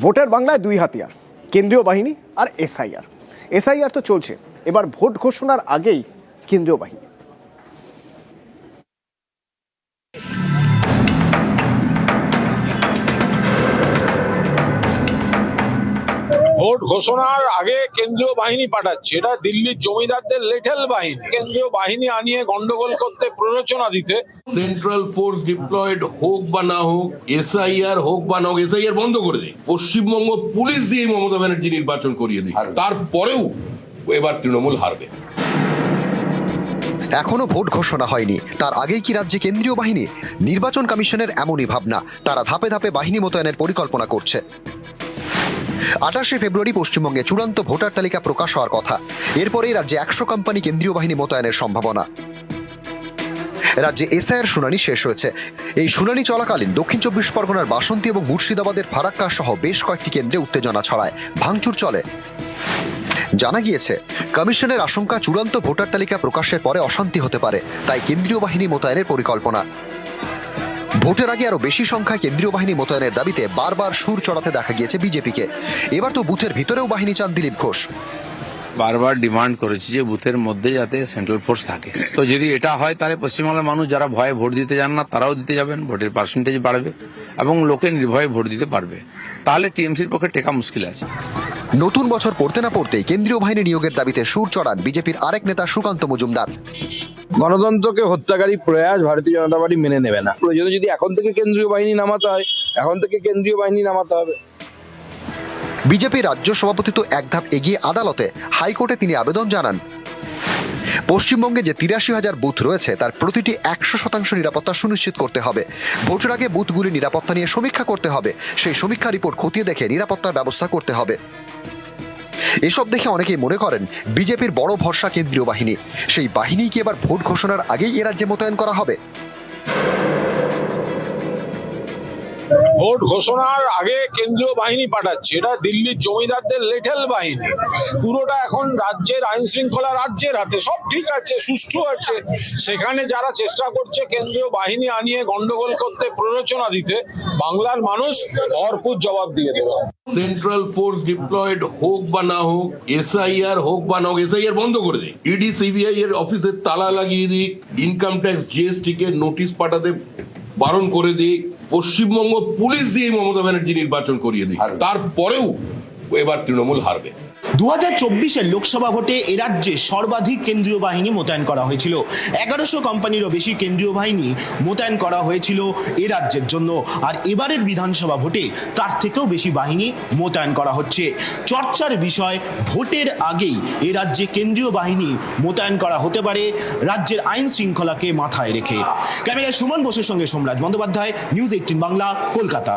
ভোটের বাংলায় দুই হাতিয়ার, কেন্দ্রীয় বাহিনী আর এসআইআর তো চলছে, এবার ভোট ঘোষণার আগেই কেন্দ্রীয় বাহিনী। ভোট ঘোষণার আগে কেন্দ্রীয় বাহিনী পাঠাচ্ছে, এটা দিল্লির জমিদারদের লেটেল বাহিনী। কেন্দ্রীয় বাহিনী আনিয়ে গন্ডগোল করতে, প্ররোচনা দিতে। সেন্ট্রাল ফোর্স ডিপ্লয়েড হোক বা না হোক, এসআইআর হোক বা না হোক, এসআইআর বন্ধ করে দিই। পশ্চিমবঙ্গ পুলিশ দিয়ে মমতা ব্যানার্জি নির্বাচন করিয়ে দিই, তারপরেও এবার তৃণমূল হারবে। এখনো ভোট ঘোষণা হয়নি, তার আগেই কি রাজ্যে কেন্দ্রীয় বাহিনী? নির্বাচন কমিশনের এমনই ভাবনা, তারা ধাপে ধাপে বাহিনী মোতায়েনের পরিকল্পনা করছে। 28 ফেব্রুয়ারি পশ্চিমবঙ্গে চূড়ান্ত ভোটার তালিকা প্রকাশ হওয়ার কথা। এরপরেই রাজ্যে 100 কোম্পানি কেন্দ্রীয় বাহিনী মোতায়েনের সম্ভাবনা। রাজ্যে এসআইআর শুনানি শেষ হয়েছে। এই শুনানি চলাকালীন দক্ষিণ 24 পরগনার বাসন্তী এবং মুর্শিদাবাদের ফারাক্কা সহ বেশ কয়েকটি কেন্দ্রে উত্তেজনা ছড়ায়, ভাঙচুর চলে। জানা গিয়েছে, কমিশনের আশঙ্কা চূড়ান্ত ভোটার তালিকা প্রকাশের পরে অশান্তি হতে পারে, তাই কেন্দ্রীয় বাহিনী মোতায়েনের পরিকল্পনা। ভোটের আগে আরো বেশি সংখ্যায় কেন্দ্রীয় বাহিনী মোতায়েনের দাবিতে বারবার সুর চড়াতে দেখা গিয়েছে বিজেপিকে। এবার তো বুথের ভিতরেও বাহিনী চান দিলীপ ঘোষ। বারবার ডিমান্ড করেছি যে বুথের মধ্যে যাতে সেন্ট্রাল ফোর্স থাকে। তো যদি এটা হয় তাহলে পশ্চিমবাংলার মানুষ যারা ভয়ে ভোট দিতে যান না তারাও দিতে যাবেন, ভোটের পার্সেন্টেজ বাড়বে এবং লোকে নির্ভয়ে ভোট দিতে পারবে। তাহলে টিএমসির পক্ষে টেকা মুশকিল আছে। নতুন বছর পড়তে না পড়তেই কেন্দ্রীয় বাহিনী নিয়োগের দাবিতে সুর চড়ান বিজেপির আরেক নেতা সুকান্ত মজুমদার। গণতন্ত্রকে হত্যাকারী প্রয়াস ভারতীয় জনতা পার্টি মেনে নেবে না। প্রয়োজনে যদি এখন থেকে কেন্দ্রীয় বাহিনী নামাতে হয়, এখন থেকে কেন্দ্রীয় বাহিনী নামাতে হবে। বিজেপি রাজ্য সভাপতি তো এক ধাপ এগিয়ে আদালতে, হাইকোর্টে তিনি আবেদন জানান। পশ্চিমবঙ্গে যে 83,000 বুথ রয়েছে তার প্রতিটি 100% নিরাপত্তা সুনিশ্চিত করতে হবে। ভোটের আগে বুথগুলি নিরাপত্তা নিয়ে সমীক্ষা করতে হবে, সেই সমীক্ষা রিপোর্ট খতিয়ে দেখে নিরাপত্তার ব্যবস্থা করতে হবে। এসব দেখে অনেকেই মনে করেন বিজেপির বড় ভরসা কেন্দ্রীয় বাহিনী। সেই বাহিনী কি এবার ভোট ঘোষণার আগেই এ রাজ্যে মোতায়েন করা হবে? ভোট ঘোষণার আগে কেন্দ্রীয় বাহিনী পাঠাচ্ছে, এটা দিল্লির জমিদারদের লেটেল বাহিনী। পুরোটা এখন রাজ্যের আইন শৃঙ্খলা রাজ্যের হাতে, সব ঠিক আছে, সুষ্ঠু আছে। সেখানে যারা চেষ্টা করছে কেন্দ্রীয় বাহিনী আনিয়ে গন্ডগোল করতে, প্ররোচনা দিতে, বাংলার মানুষ ভরপুর জবাব দিয়ে দেবে। সেন্ট্রাল ফোর্স ডিপ্লয়েড হোক বা না হোক, এসআইআর হোক বা না হোক, এসআইআর বন্ধ করে দিই। ইডি সিবিআই এর অফিসে তালা লাগিয়ে দিই, ইনকাম ট্যাক্স জিএসটি কে নোটিশ পাঠাতে বারণ করে দিই, পশ্চিমবঙ্গ পুলিশ দিয়ে মমতা ব্যানার্জি নির্বাচন করিয়ে দিই, তারপরেও এবার তৃণমূল হারবে। 2024-এর লোকসভা ভোটে এ রাজ্যে সর্বাধিক কেন্দ্রীয় বাহিনী মোতায়েন করা হয়েছিল। 1100 কোম্পানিরও বেশি কেন্দ্রীয় বাহিনী মোতায়েন করা হয়েছিল এ রাজ্যের জন্য। আর এবারের বিধানসভা ভোটে তার থেকেও বেশি বাহিনী মোতায়েন করা হচ্ছে। চর্চার বিষয়, ভোটের আগেই এ রাজ্যে কেন্দ্রীয় বাহিনী মোতায়েন করা হতে পারে রাজ্যের আইন শৃঙ্খলাকে মাথায় রেখে। ক্যামেরায় সুমন বোসের সঙ্গে সোমরাজ বন্দ্যোপাধ্যায়, নিউজ 18 বাংলা, কলকাতা।